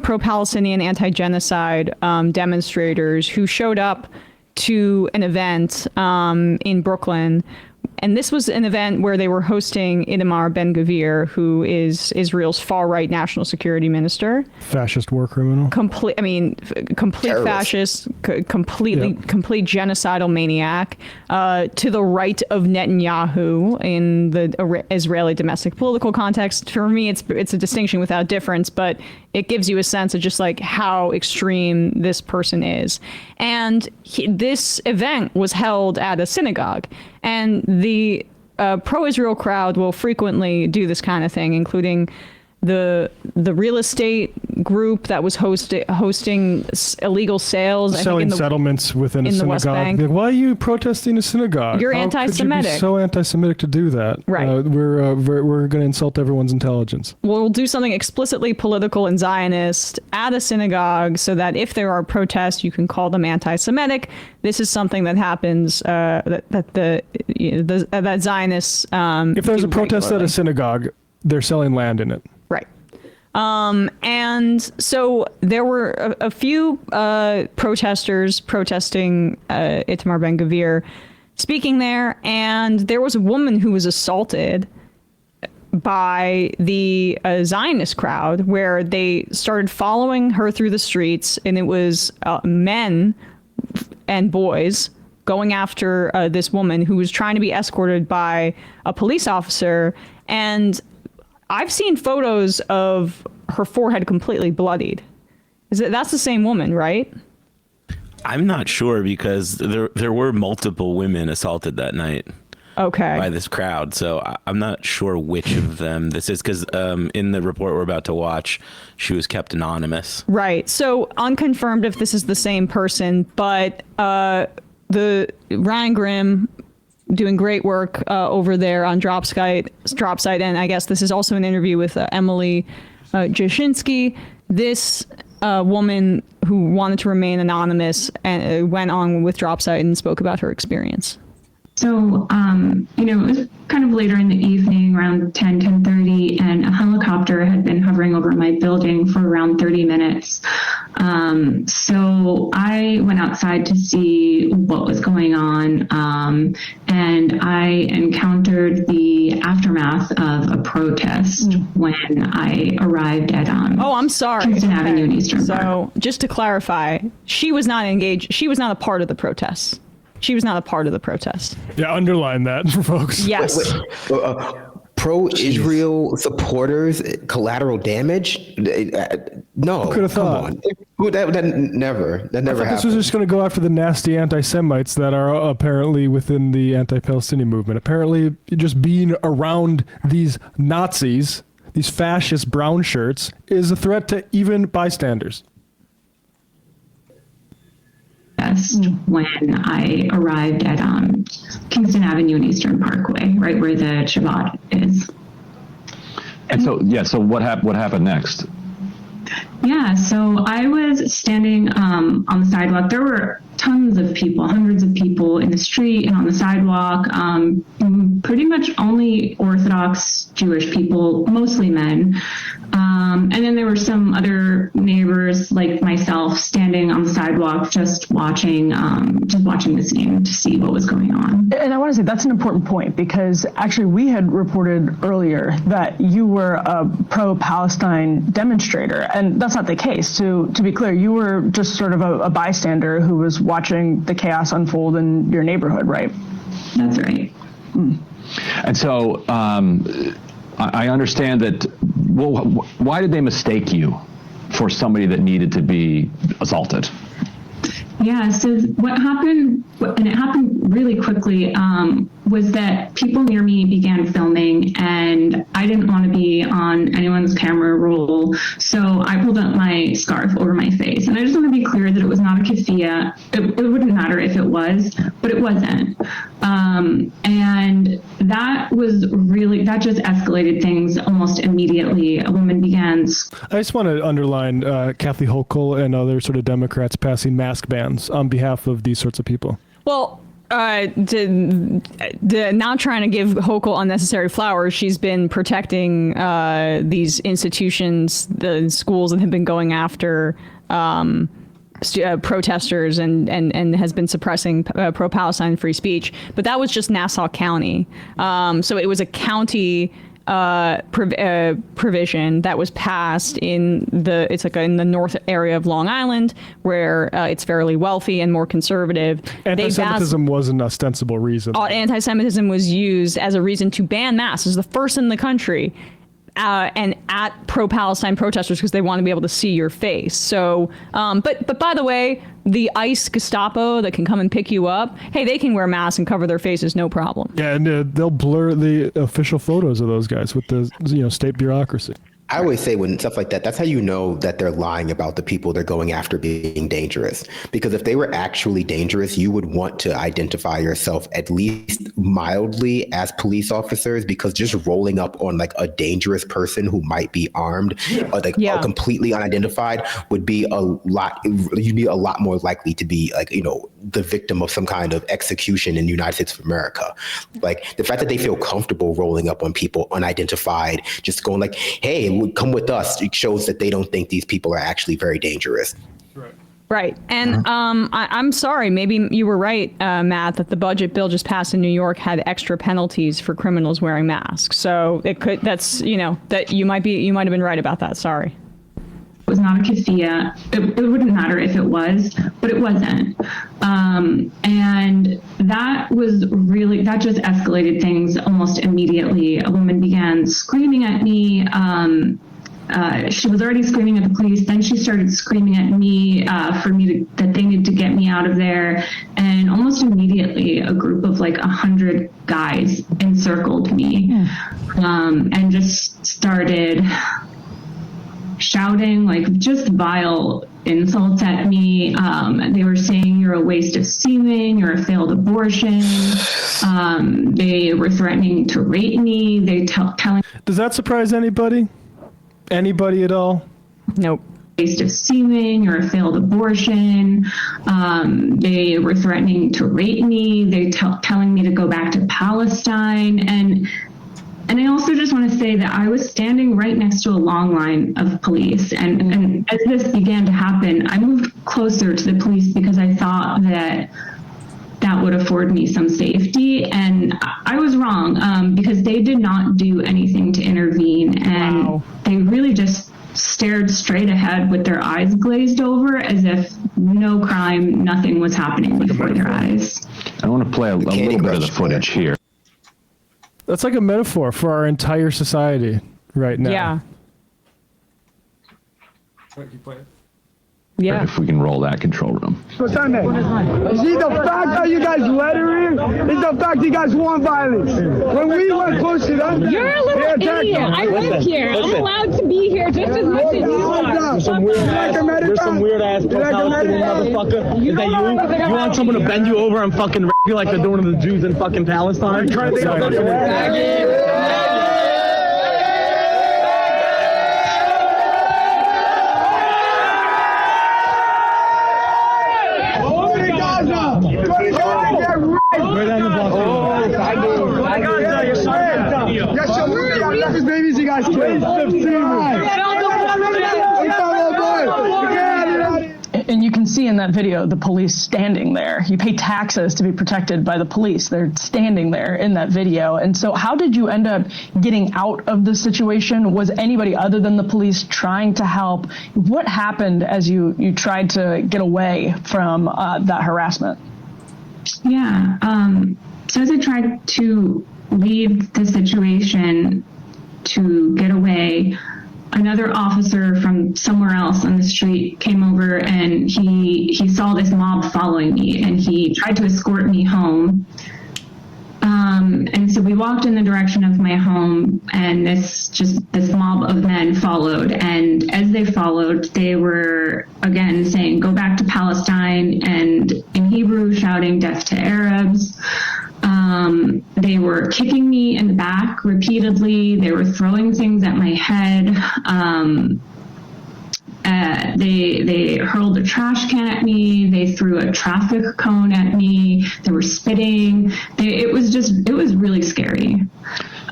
pro-Palestinian, anti-genocide demonstrators who showed up to an event in Brooklyn. And this was an event where they were hosting Itamar Ben-Gvir, who is Israel's far-right national security minister. Fascist war criminal. Complete terrorist. Fascist, complete genocidal maniac, to the right of Netanyahu in the Israeli domestic political context. For me, it's a distinction without difference, but it gives you a sense of just like how extreme this person is. And this event was held at a synagogue. And the pro-Israel crowd will frequently do this kind of thing, including the real estate group that was hosting illegal sales, selling settlements within a synagogue. Like, why are you protesting a synagogue? You're anti-Semitic. Could you be so anti-Semitic to do that? Right. We're going to insult everyone's intelligence. We'll do something explicitly political and Zionist at a synagogue, so that if there are protests, you can call them anti-Semitic. This is something that happens that Zionists. If there's a protest at a synagogue, they're selling land in it. Right. And so there were a few protesters protesting Itamar Ben-Gvir speaking there, and there was a woman who was assaulted by the Zionist crowd, where they started following her through the streets, and it was men and boys going after this woman who was trying to be escorted by a police officer. And I've seen photos of her forehead completely bloodied. That's the same woman, right? I'm not sure, because there were multiple women assaulted that night. Okay. By this crowd, so I'm not sure which of them this is, because in the report we're about to watch, she was kept anonymous. Right. So unconfirmed if this is the same person, but the Ryan Grimm doing great work over there on Dropsite, and I guess this is also an interview with Emily Jashinsky. This woman who wanted to remain anonymous and went on with Dropsite and spoke about her experience. So, it was kind of later in the evening, around 10:30, and a helicopter had been hovering over my building for around 30 minutes. So I went outside to see what was going on, and I encountered the aftermath of a protest when I arrived at I'm sorry. Kingston Avenue in Eastern Park. So just to clarify, she was not engaged. She was not a part of the protests. She was not a part of the protest. Yeah, underline that for folks. Yes. Pro-Israel supporters, collateral damage? No, Who could have thought? On. That never happened. This was just going to go after the nasty anti-Semites that are apparently within the anti-Palestinian movement. Apparently, just being around these Nazis, these fascist brown shirts, is a threat to even bystanders. When I arrived at Kingston Avenue and Eastern Parkway, right where the Shabbat is. And so what happened next? Yeah, so I was standing on the sidewalk. There were tons of people, hundreds of people in the street and on the sidewalk, pretty much only Orthodox Jewish people, mostly men. And then there were some other neighbors like myself standing on the sidewalk, just watching the scene to see what was going on. And I want to say that's an important point, because actually we had reported earlier that you were a pro-Palestine demonstrator, and that's not the case. To be clear, you were just sort of a bystander who was watching the chaos unfold in your neighborhood, right? That's right. And so I understand that. Well, why did they mistake you for somebody that needed to be assaulted? Yeah, so what happened, and it happened really quickly, was that people near me began filming, and I didn't want to be on anyone's camera roll, so I pulled up my scarf over my face. And I just want to be clear that it was not a keffiyeh. It wouldn't matter if it was, but it wasn't. And that just escalated things almost immediately. A woman began. I just want to underline Kathy Hochul and other sort of Democrats passing mask bans on behalf of these sorts of people. Well, not trying to give Hochul unnecessary flowers. She's been protecting these institutions, the schools that have been going after protesters and has been suppressing pro-Palestine free speech. But that was just Nassau County. So it was a county provision that was passed in the north area of Long Island, where it's fairly wealthy and more conservative. Anti-Semitism was an ostensible reason. Anti-Semitism was used as a reason to ban masks. It was the first in the country. And at pro-Palestine protesters because they want to be able to see your face. So, but by the way, the ICE Gestapo that can come and pick you up, hey, they can wear masks and cover their faces, no problem. Yeah, and they'll blur the official photos of those guys with the state bureaucracy. I always say when stuff like that, that's how you know that they're lying about the people they're going after being dangerous. Because if they were actually dangerous, you would want to identify yourself at least mildly as police officers, because just rolling up on like a dangerous person who might be armed or completely unidentified would be you'd be a lot more likely to be the victim of some kind of execution in the United States of America. Like the fact that they feel comfortable rolling up on people unidentified, just going like, hey, come with us, it shows that they don't think these people are actually very dangerous. Right. And I'm sorry, maybe you were right, Matt, that the budget bill just passed in New York had extra penalties for criminals wearing masks. So that you might have been right about that. Sorry. It was not a keffiyeh. It wouldn't matter if it was, but it wasn't. And that just escalated things almost immediately. A woman began screaming at me. She was already screaming at the police. Then she started screaming at me that they needed to get me out of there. And almost immediately, a group of 100 guys encircled me and just started shouting just vile insults at me. They were saying you're a waste of semen, you're a failed abortion. They were threatening to rape me. Telling. Does that surprise anybody? Anybody at all? Nope. Waste of semen, you're a failed abortion. They were threatening to rape me. They telling me to go back to Palestine. And I also just want to say that I was standing right next to a long line of police. And as this began to happen, I moved closer to the police because I thought that would afford me some safety. And I was wrong because they did not do anything to intervene. And they really just stared straight ahead with their eyes glazed over as if no crime, nothing was happening before their eyes. I want to play a little bit of the footage here. That's like a metaphor for our entire society right now. Yeah. Yeah. If we can roll that control room. Is it the fact that you guys let her in? It's the fact you guys want violence. When we went close to them, you're a little idiot. I live here. I'm allowed to be here just as much as you are. There's some weird ass Palestinian motherfucker. Is that you? You want someone to bend you over and fucking rape you like they're doing to the Jews in fucking Palestine? Trying to think babies, you guys killed. And you can see in that video the police standing there. You pay taxes to be protected by the police. They're standing there in that video. And so how did you end up getting out of the situation? Was anybody other than the police trying to help? What happened as you tried to get away from that harassment? Yeah. So as I tried to leave the situation to get away, another officer from somewhere else on the street came over and he saw this mob following me and he tried to escort me home. And so we walked in the direction of my home and this mob of men followed. And as they followed, they were again saying, go back to Palestine, and in Hebrew shouting death to Arabs. They were kicking me in the back repeatedly. They were throwing things at my head. They hurled a trash can at me. They threw a traffic cone at me. They were spitting. It was really scary.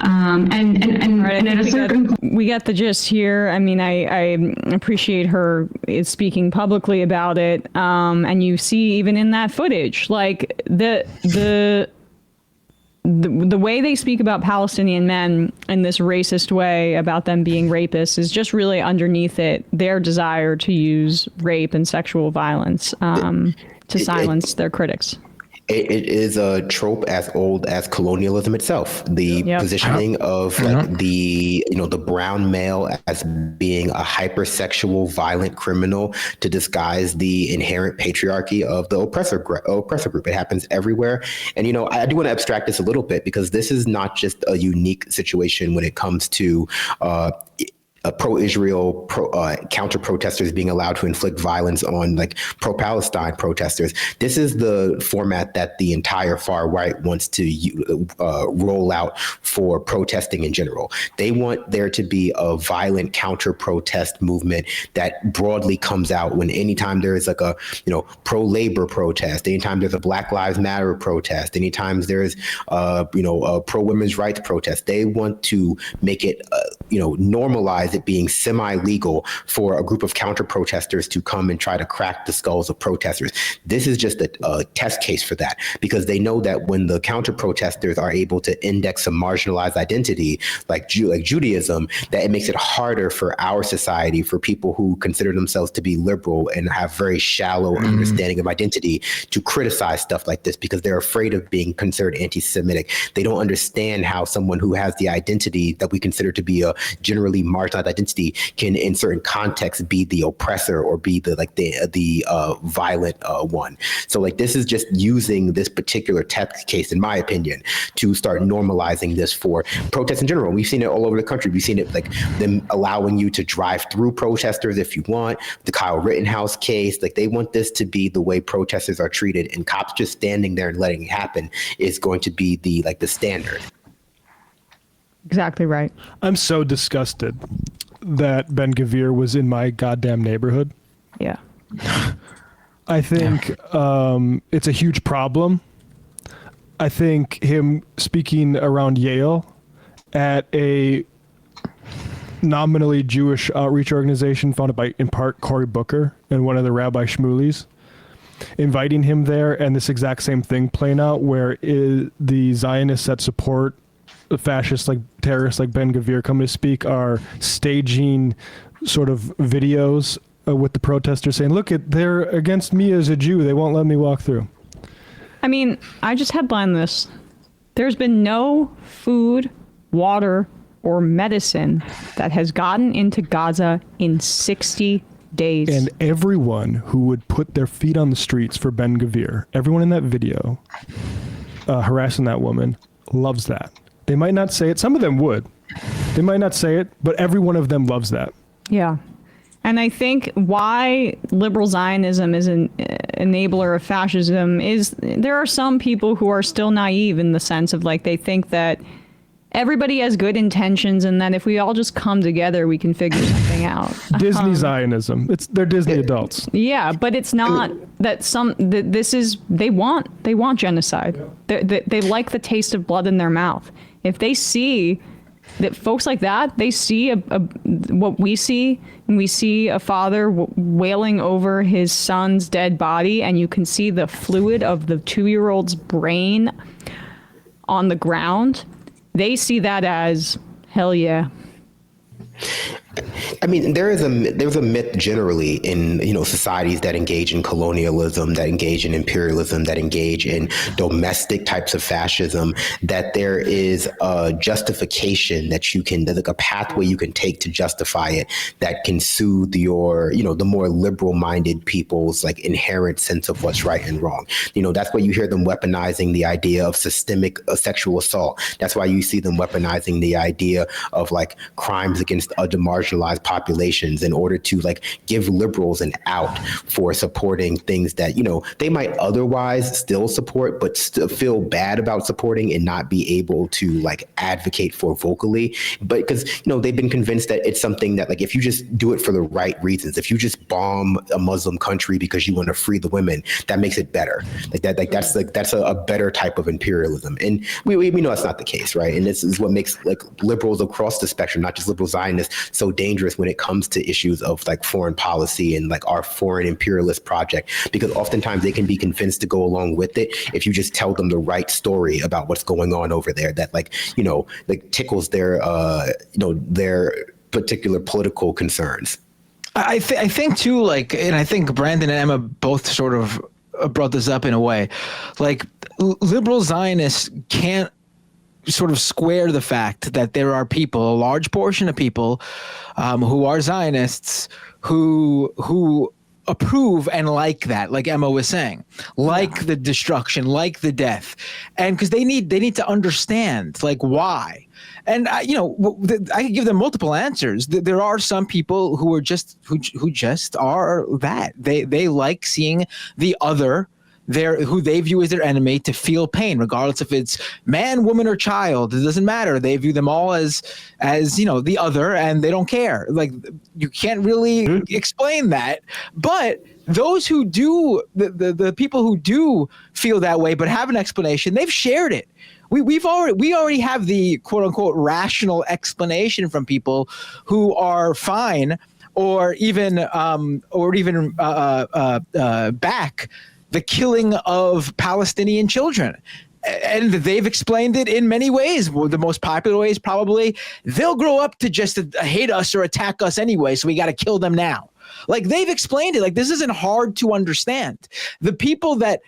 And at a certain point, we got the gist here. I mean, I appreciate her speaking publicly about it. And you see even in that footage, like the way they speak about Palestinian men in this racist way about them being rapists is just really underneath it their desire to use rape and sexual violence to silence their critics. It is a trope as old as colonialism itself. The positioning of like the brown male as being a hypersexual, violent criminal to disguise the inherent patriarchy of the oppressor group. It happens everywhere. And I do want to abstract this a little bit because this is not just a unique situation when it comes to pro-Israel counter-protesters being allowed to inflict violence on like pro-Palestine protesters. This is the format that the entire far right wants to roll out for protesting in general. They want there to be a violent counter-protest movement that broadly comes out when anytime there is like a pro-labor protest, anytime there's a Black Lives Matter protest, anytime there's a pro-women's rights protest. They want to make it normalize it being semi-legal for a group of counter-protesters to come and try to crack the skulls of protesters. This is just a test case for that, because they know that when the counter-protesters are able to index a marginalized identity like Judaism, that it makes it harder for our society, for people who consider themselves to be liberal and have very shallow understanding of identity, to criticize stuff like this because they're afraid of being considered anti-Semitic. They don't understand how someone who has the identity that we consider to be a generally marginalized identity can in certain contexts be the oppressor or be the violent one. So like this is just using this particular test case, in my opinion, to start normalizing this for protests in general. We've seen it all over the country. We've seen it like them allowing you to drive through protesters if you want. The Kyle Rittenhouse case, like they want this to be the way protesters are treated, and cops just standing there and letting it happen is going to be the standard. Exactly right. I'm so disgusted that Ben Gvir was in my goddamn neighborhood. Yeah. I think it's a huge problem. I think him speaking around Yale at a nominally Jewish outreach organization founded by, in part, Cory Booker and one of the Rabbi Shmulis, inviting him there, and this exact same thing playing out where the Zionists that support the fascists, like terrorists like Ben Gvir coming to speak, are staging sort of videos with the protesters saying, look, they're against me as a Jew. They won't let me walk through. I mean, I just headlined this. There's been no food, water, or medicine that has gotten into Gaza in 60 days. And everyone who would put their feet on the streets for Ben Gvir, everyone in that video harassing that woman, loves that. They might not say it. Some of them would. They might not say it, but every one of them loves that. Yeah. And I think why liberal Zionism is an enabler of fascism is there are some people who are still naive in the sense of like they think that everybody has good intentions and that if we all just come together, we can figure something out. Disney Zionism. They're Disney adults. Yeah, but it's not that they want genocide. They like the taste of blood in their mouth. If they see that folks like that, they see what we see, and we see a father wailing over his son's dead body, and you can see the fluid of the 2-year-old's brain on the ground. They see that as hell yeah. I mean, there's a myth generally in societies that engage in colonialism, that engage in imperialism, that engage in domestic types of fascism, that there is a justification that you can, there's like a pathway you can take to justify it that can soothe your, the more liberal-minded people's like inherent sense of what's right and wrong. That's why you hear them weaponizing the idea of systemic sexual assault. That's why you see them weaponizing the idea of like crimes against other marginalized marginalized populations in order to like give liberals an out for supporting things that, they might otherwise still support, but still feel bad about supporting and not be able to like advocate for vocally. But because, they've been convinced that it's something that like, if you just do it for the right reasons, if you just bomb a Muslim country because you want to free the women, that makes it better. That's a better type of imperialism. And we know that's not the case, right? And this is what makes like liberals across the spectrum, not just liberal Zionists, so dangerous when it comes to issues of like foreign policy and like our foreign imperialist project, because oftentimes they can be convinced to go along with it if you just tell them the right story about what's going on over there that like tickles their particular political concerns. I think too, like, and I think Brandon and Emma both sort of brought this up in a way, like liberal Zionists can't sort of square the fact that there are people, a large portion of people who are Zionists who approve and like that, like Emma was saying, like the destruction, like the death, and because they need to understand like why. And I could give them multiple answers. There are some people who are just who just are that they like seeing the other, who they view as their enemy, to feel pain, regardless if it's man, woman, or child. It doesn't matter. They view them all as the other, and they don't care. Like, you can't really explain that. But those who do, the people who do feel that way but have an explanation, they've shared it. We already have the quote unquote rational explanation from people who are fine or even back the killing of Palestinian children. And they've explained it in many ways. The most popular ways, probably, they'll grow up to just hate us or attack us anyway, so we got to kill them now. Like, they've explained it. Like, this isn't hard to understand. The people that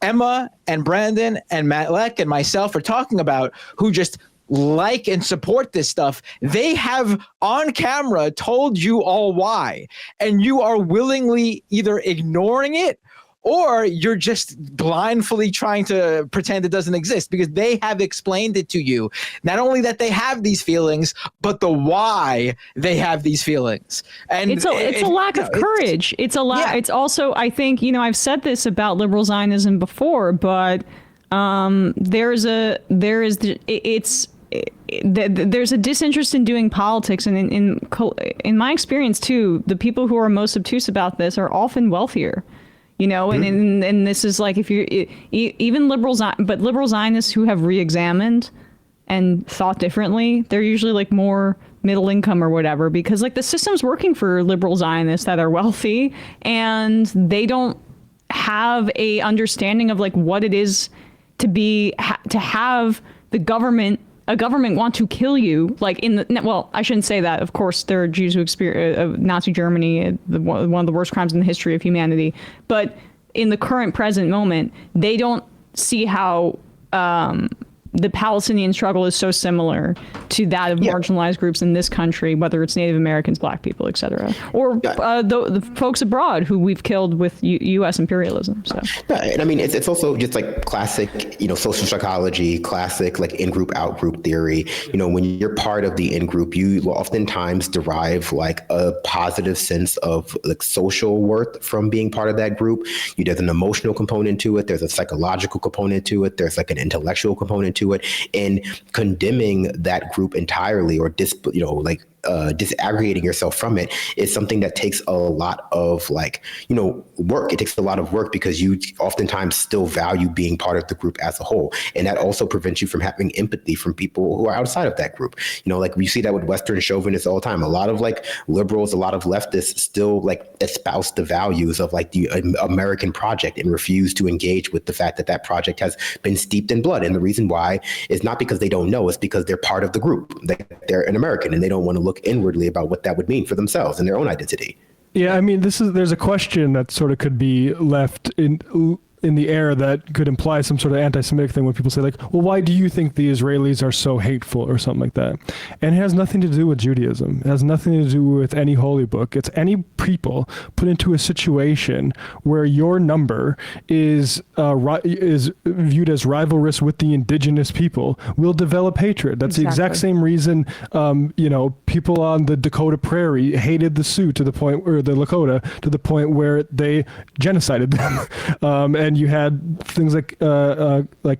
Emma and Brandon and Matlek and myself are talking about, who just like and support this stuff, they have on camera told you all why. And you are willingly either ignoring it or you're just blindly trying to pretend it doesn't exist, because they have explained it to you. Not only that they have these feelings, but the why they have these feelings. And it's a lack of courage. It's a lack. Yeah. It's also, I think, I've said this about liberal Zionism before, but there's a disinterest in doing politics, and in my experience too, the people who are most obtuse about this are often wealthier. And this is like, if you're even liberal Zionists who have re-examined and thought differently, they're usually like more middle income or whatever, because like the system's working for liberal Zionists that are wealthy, and they don't have a understanding of like what it is to have a government want to kill you, like I shouldn't say that. Of course, there are Jews who experience Nazi Germany, one of the worst crimes in the history of humanity. But in the current present moment, they don't see how the Palestinian struggle is so similar to that of marginalized groups in this country, whether it's Native Americans, Black people, et cetera, or the folks abroad who we've killed with U.S. imperialism. So, and I mean, it's also just like classic, social psychology, classic like in-group, out-group theory. When you're part of the in-group, you will oftentimes derive like a positive sense of like social worth from being part of that group. There's an emotional component to it. There's a psychological component to it. There's like an intellectual component to it, and condemning that group entirely or disaggregating yourself from it is something that takes a lot of work. It takes a lot of work because you oftentimes still value being part of the group as a whole. And that also prevents you from having empathy from people who are outside of that group. We see that with Western chauvinists all the time. A lot of like liberals, a lot of leftists still like espouse the values of like the American project and refuse to engage with the fact that that project has been steeped in blood. And the reason why is not because they don't know, it's because they're part of the group. They're an American and they don't want to look inwardly about what that would mean for themselves and their own identity. Yeah, I mean, there's a question that sort of could be left in in the air that could imply some sort of anti-Semitic thing when people say like, well, why do you think the Israelis are so hateful or something like that? And it has nothing to do with Judaism. It has nothing to do with any holy book. It's any people put into a situation where your number is viewed as rivalrous with the indigenous people will develop hatred. That's the exact same reason, people on the Dakota Prairie hated the Sioux to the point, or the Lakota, to the point where they genocided them. And you had things like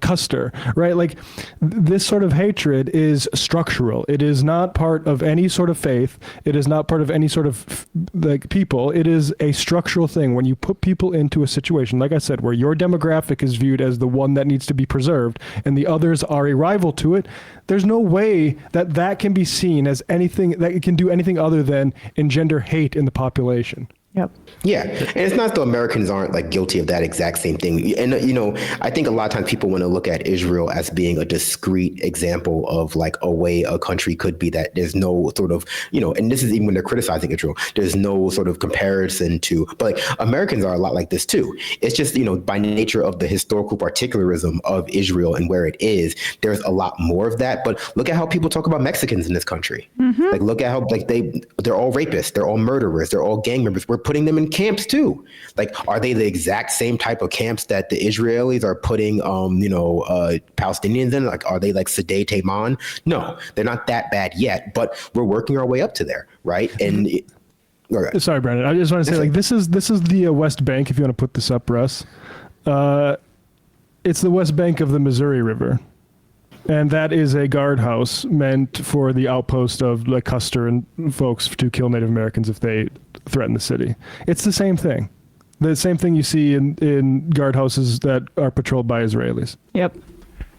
Custer, right? Like this sort of hatred is structural. It is not part of any sort of faith. It is not part of any sort of like people. It is a structural thing. When you put people into a situation, like I said, where your demographic is viewed as the one that needs to be preserved and the others are a rival to it, there's no way that that can be seen as anything that it can do anything other than engender hate in the population. Yep. Yeah, and it's not that Americans aren't like guilty of that exact same thing. And I think a lot of times people want to look at Israel as being a discrete example of like a way a country could be, that there's no sort of, and this is even when they're criticizing Israel, there's no sort of comparison to, but like Americans are a lot like this too. It's just, by nature of the historical particularism of Israel and where it is, there's a lot more of that. But look at how people talk about Mexicans in this country. Mm-hmm. Like, look at how like they're all rapists, they're all murderers, they're all gang members. We're putting them in camps too. Like, are they the exact same type of camps that the Israelis are putting, Palestinians in? Like, are they like Seder Taman? No, they're not that bad yet, but we're working our way up to there, right? And sorry, Brandon, I just want to say, like, this is the West Bank. If you want to put this up, Russ, it's the West Bank of the Missouri River. And that is a guardhouse meant for the outpost of like Custer and folks to kill Native Americans if they threaten the city. It's the same thing. The same thing you see in guardhouses that are patrolled by Israelis. Yep.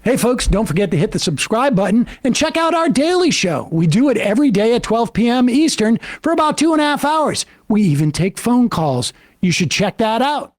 Hey, folks, don't forget to hit the subscribe button and check out our daily show. We do it every day at 12 p.m. Eastern for about 2.5 hours. We even take phone calls. You should check that out.